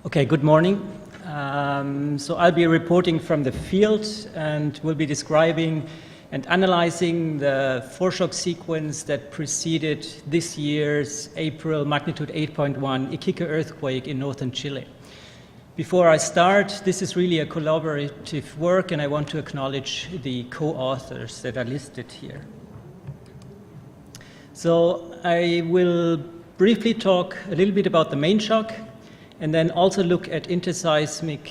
Okay, good morning. So I'll be reporting from the field and will be describing and analyzing the foreshock sequence that preceded this year's April magnitude 8.1 Iquique earthquake in northern Chile. Before I start, this is really a collaborative work and I want to acknowledge the co-authors that are listed here. So I will briefly talk a little bit about the main shock and then also look at interseismic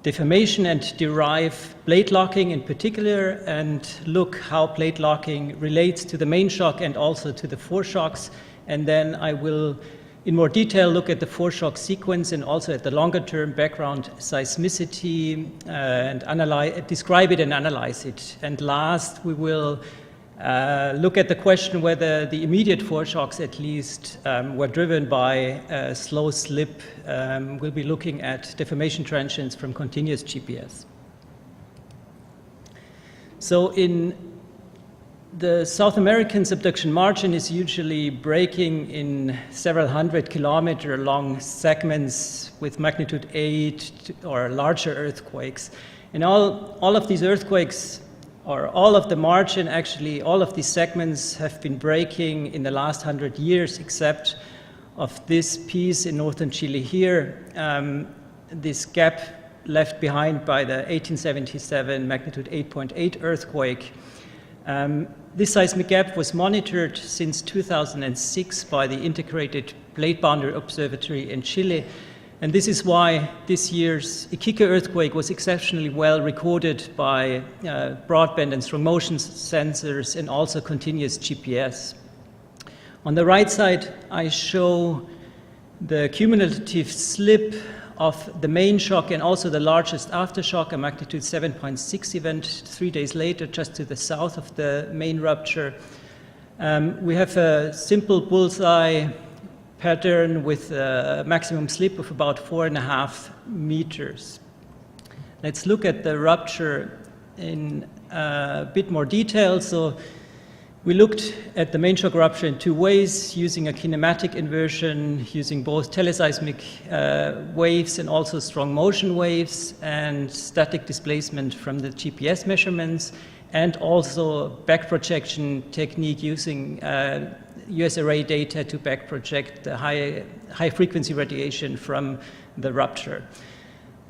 deformation and derive plate locking in particular, and look how plate locking relates to the main shock and also to the foreshocks. And then I will, in more detail, look at the foreshock sequence and also at the longer-term background seismicity and describe it and analyze it. And last, we will look at the question whether the immediate foreshocks, at least, were driven by a slow slip. We'll be looking at deformation transients from continuous GPS. So in the South American subduction margin is usually breaking in several 100-kilometer long segments with magnitude 8 or larger earthquakes. And all of these earthquakes, or all of the margin, actually, all of these segments have been breaking in the last 100 years, except of this piece in northern Chile here, this gap left behind by the 1877 magnitude 8.8 earthquake. This seismic gap was monitored since 2006 by the Integrated Plate Boundary Observatory in Chile. And this is why this year's Iquique earthquake was exceptionally well recorded by broadband and strong motion sensors and also continuous GPS. On the right side, I show the cumulative slip of the main shock and also the largest aftershock, a magnitude 7.6 event 3 days later, just to the south of the main rupture. We have a simple bullseye pattern with a maximum slip of about 4.5 meters. Let's look at the rupture in a bit more detail. So we looked at the main shock rupture in two ways, using a kinematic inversion, using both teleseismic waves and also strong motion waves, and static displacement from the GPS measurements, and also back projection technique using US array data to back project the high frequency radiation from the rupture.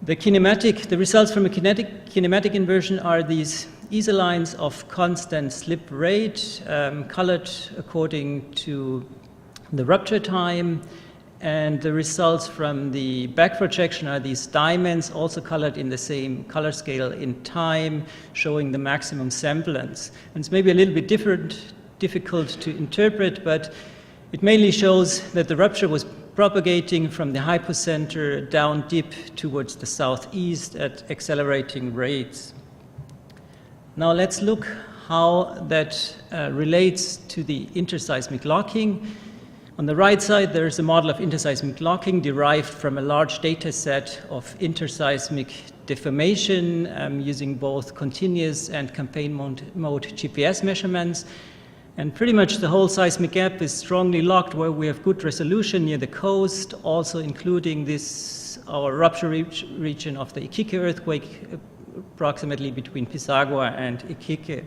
The results from a kinematic inversion are these easy lines of constant slip rate, colored according to the rupture time, and the results from the back projection are these diamonds, also colored in the same color scale in time, showing the maximum semblance. And it's maybe a little bit difficult to interpret, but it mainly shows that the rupture was propagating from the hypocenter down deep towards the southeast at accelerating rates. Now let's look how that relates to the interseismic locking. On the right side, there's a model of interseismic locking derived from a large data set of interseismic deformation using both continuous and campaign mode GPS measurements. And pretty much the whole seismic gap is strongly locked where we have good resolution near the coast, also including our rupture region of the Iquique earthquake, approximately between Pisagua and Iquique.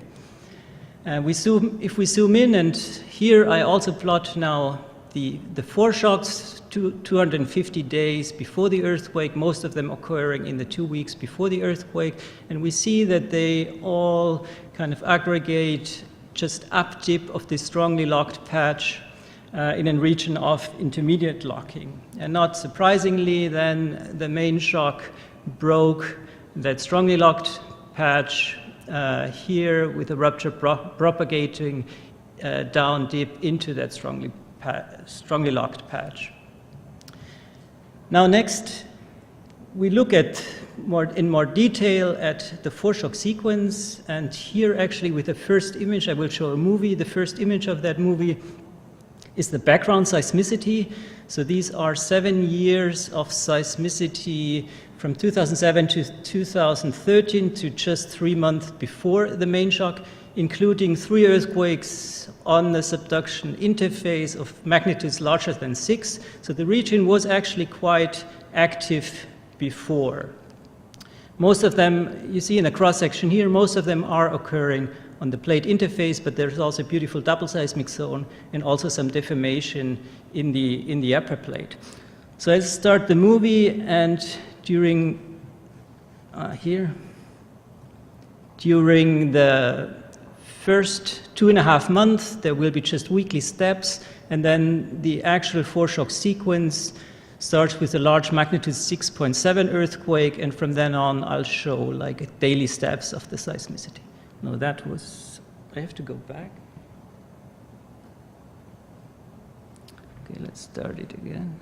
If we zoom in, and here I also plot now the foreshocks 250 days before the earthquake, most of them occurring in the 2 weeks before the earthquake, and we see that they all kind of aggregate just up dip of this strongly locked patch in a region of intermediate locking. And not surprisingly, then the main shock broke that strongly locked patch here with a rupture propagating down deep into that strongly locked patch. Now next, we look at in more detail at the foreshock sequence, and here actually with the first image I will show a movie. The first image of that movie is the background seismicity. So these are 7 years of seismicity from 2007 to 2013 to just 3 months before the main shock, including 3 earthquakes on the subduction interface of magnitudes larger than 6. So the region was actually quite active before. Most of them, you see in the cross-section here, most of them are occurring on the plate interface, but there's also a beautiful double seismic zone and also some deformation in the upper plate. So let's start the movie, and during the first 2.5 months, there will be just weekly steps, and then the actual foreshock sequence starts with a large magnitude 6.7 earthquake, and from then on I'll show like daily steps of the seismicity. No, that was, I have to go back. Okay, let's start it again.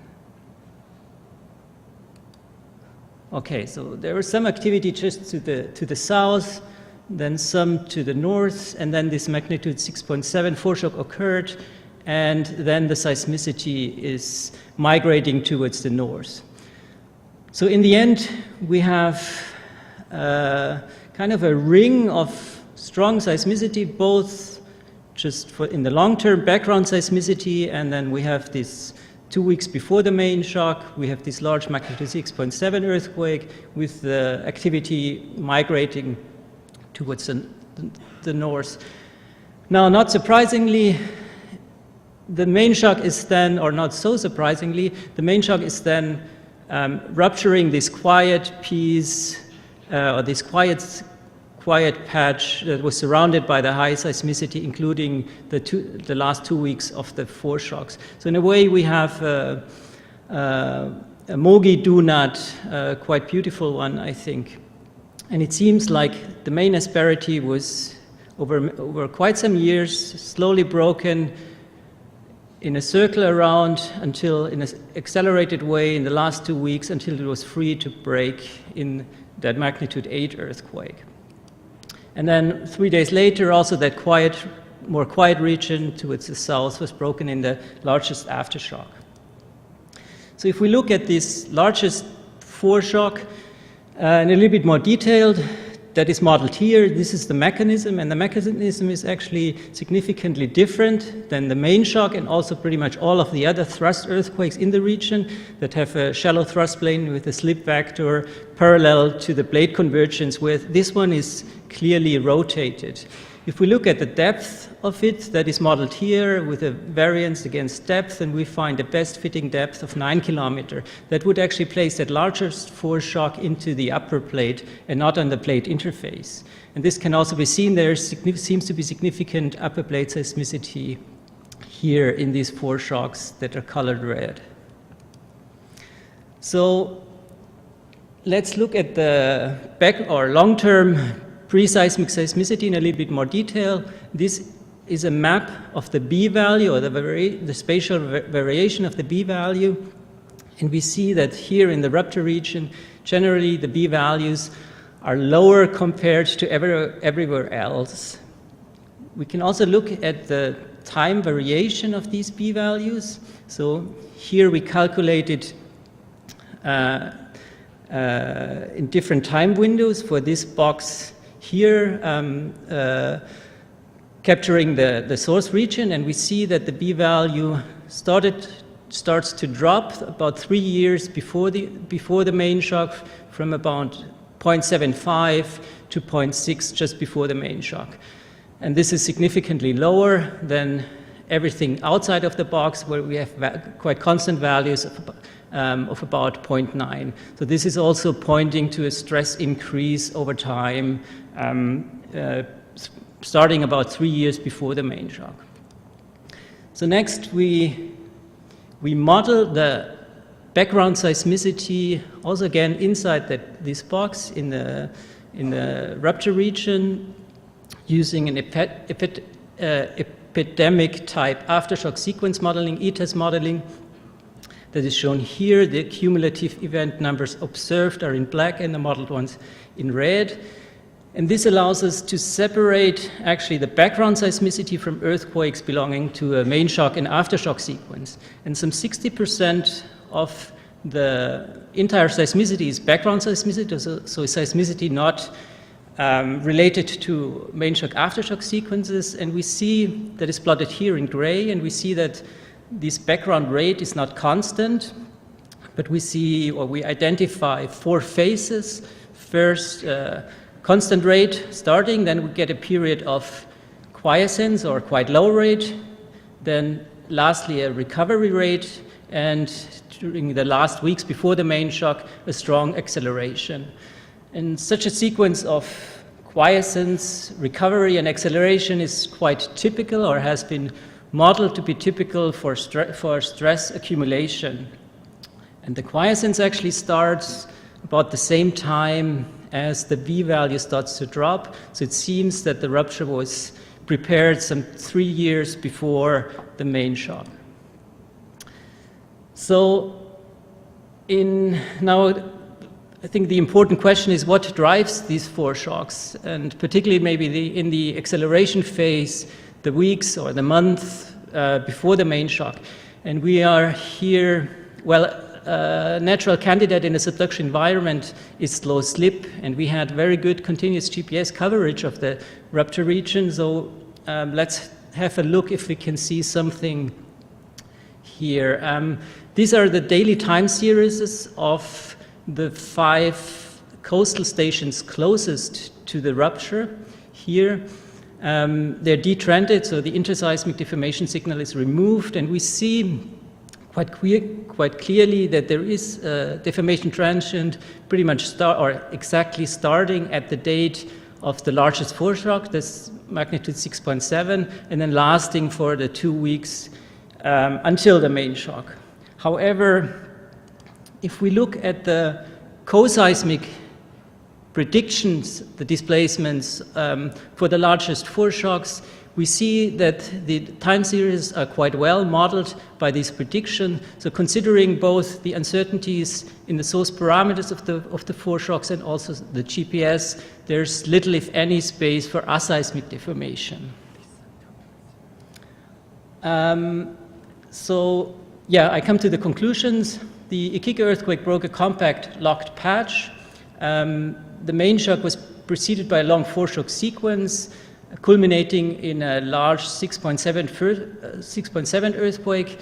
Okay, so there was some activity just to the south, then some to the north, and then this magnitude 6.7 foreshock occurred, and then the seismicity is migrating towards the north. So in the end, we have kind of a ring of strong seismicity, both just in the long-term background seismicity, and then we have this 2 weeks before the main shock, we have this large magnitude 6.7 earthquake with the activity migrating towards the north. Now, not surprisingly, the main shock is then, or not so surprisingly, the main shock is then rupturing this quiet piece, or this quiet patch that was surrounded by the high seismicity, including the last 2 weeks of the foreshocks. So in a way, we have a Mogi donut, quite beautiful one, I think. And it seems like the main asperity was over quite some years, slowly broken in a circle around until, in an accelerated way, in the last 2 weeks, until it was free to break in that magnitude 8 earthquake. And then 3 days later, also that more quiet region towards the south was broken in the largest aftershock. So if we look at this largest foreshock in a little bit more detailed, that is modeled here. This is the mechanism, and the mechanism is actually significantly different than the main shock and also pretty much all of the other thrust earthquakes in the region that have a shallow thrust plane with a slip vector parallel to the plate convergence, where this one is clearly rotated. If we look at the depth of it, that is modeled here with a variance against depth, and we find the best fitting depth of 9 kilometers. That would actually place that largest foreshock into the upper plate and not on the plate interface. And this can also be seen. There seems to be significant upper plate seismicity here in these foreshocks that are colored red. So let's look at the long-term pre-seismic seismicity in a little bit more detail. This is a map of the B value, or the spatial variation of the B value. And we see that here in the rupture region, generally the B values are lower compared to everywhere else. We can also look at the time variation of these B values. So here we calculated in different time windows for this box here, capturing the source region, and we see that the B value starts to drop about 3 years before the main shock, from about 0.75 to 0.6 just before the main shock. And this is significantly lower than everything outside of the box, where we have quite constant values of about 0.9. So this is also pointing to a stress increase over time, starting about 3 years before the main shock. So next we model the background seismicity, also again inside this box in the rupture region, using an epidemic type aftershock sequence modeling, ETAS modeling, that is shown here. The cumulative event numbers observed are in black and the modeled ones in red. And this allows us to separate actually the background seismicity from earthquakes belonging to a main shock and aftershock sequence. And some 60% of the entire seismicity is background seismicity, so seismicity not related to main shock aftershock sequences. And we see that is plotted here in gray, and we see that this background rate is not constant, But we see, or we identify 4 phases. First, constant rate starting, then we get a period of quiescence or quite low rate, then lastly a recovery rate, and during the last weeks before the main shock, a strong acceleration. And such a sequence of quiescence, recovery, and acceleration is quite typical, or has been modeled to be typical for stress accumulation. And the quiescence actually starts about the same time as the V value starts to drop. So it seems that the rupture was prepared some 3 years before the main shock. So now I think the important question is what drives these foreshocks, and particularly maybe in the acceleration phase, the weeks or the month before the main shock. And we are here, well, a natural candidate in a subduction environment is slow slip, and we had very good continuous GPS coverage of the rupture region. So let's have a look if we can see something here. These are the daily time series of the 5 coastal stations closest to the rupture here. They're detrended, so the interseismic deformation signal is removed, and we see quite clearly that there is a deformation transient pretty much exactly starting at the date of the largest foreshock, this magnitude 6.7, and then lasting for the 2 weeks until the main shock. However, if we look at the coseismic predictions, the displacements for the largest foreshocks, we see that the time series are quite well modeled by this prediction. So considering both the uncertainties in the source parameters of the foreshocks and also the GPS, there's little, if any, space for aseismic deformation. So yeah, I come to the conclusions. The Iquique earthquake broke a compact locked patch. The main shock was preceded by a long foreshock sequence, culminating in a large 6.7 earthquake.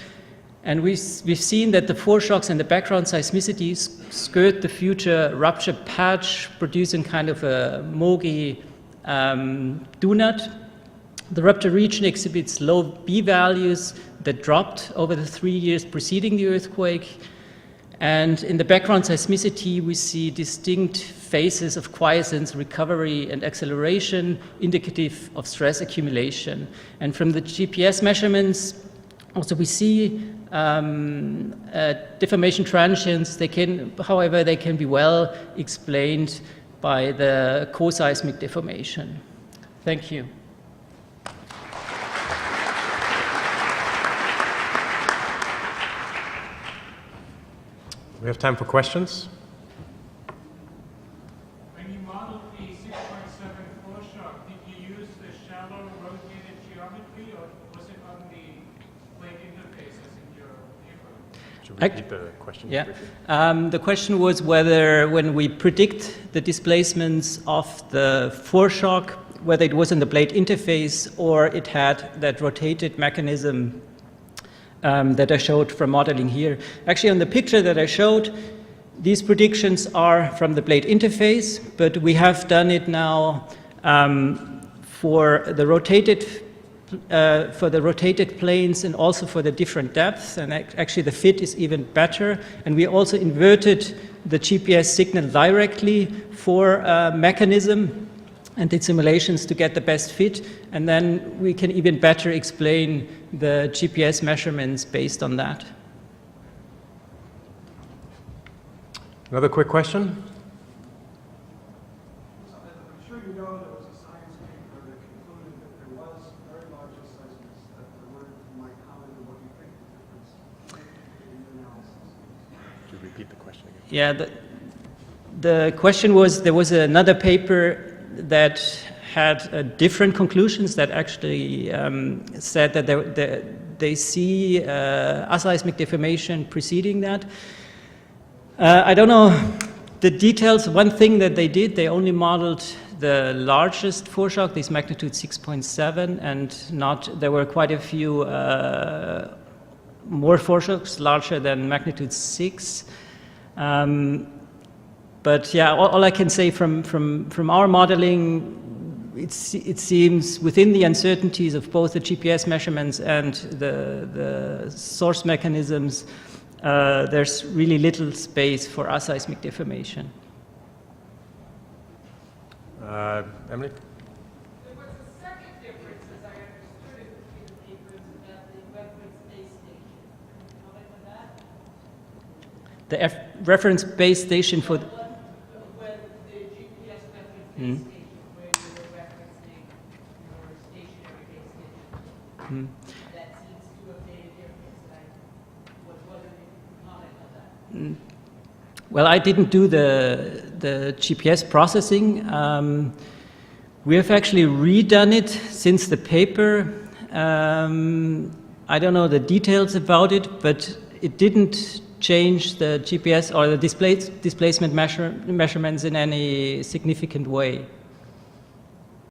And we've seen that the foreshocks and the background seismicity skirt the future rupture patch, producing kind of a moggy donut. The rupture region exhibits low B values that dropped over the 3 years preceding the earthquake. And in the background seismicity, we see distinct phases of quiescence, recovery, and acceleration, indicative of stress accumulation. And from the GPS measurements, also we see deformation transients. However, they can be well explained by the coseismic deformation. Thank you. We have time for questions. When you modeled the 6.7 foreshock, did you use the shallow rotated geometry, or was it on the plate interfaces in your paper? Should we repeat the question? Yeah. The question was whether when we predict the displacements of the foreshock, whether it was in the plate interface or it had that rotated mechanism that I showed from modeling here. Actually, on the picture that I showed, these predictions are from the plate interface, but we have done it now for the rotated planes and also for the different depths. And actually, the fit is even better. And we also inverted the GPS signal directly for mechanism and did simulations to get the best fit, and then we can even better explain the GPS measurements based on that. Another quick question? I'm sure you know there was a science paper that concluded that there was very large seismics that might comment on what you think the difference in your analysis. Could you repeat the question again? Yeah, the question was, there was another paper that had different conclusions that actually said that they see aseismic deformation preceding that. I don't know the details. One thing that they did, they only modeled the largest foreshock, this magnitude 6.7, and there were quite a few more foreshocks larger than magnitude 6. But yeah, all I can say from our modeling, it seems within the uncertainties of both the GPS measurements and the source mechanisms, there's really little space for aseismic deformation. Emily? There was a second difference, as I understood it, between the papers about the reference base station. Can you comment on that? The reference base station for... When the GPS reference base station, where you were referencing your stationary base station, that seems to have made a difference. And I was wondering if you could comment on that. Well, I didn't do the GPS processing. We have actually redone it since the paper. I don't know the details about it, but it didn't change the GPS or the displacement measurements in any significant way.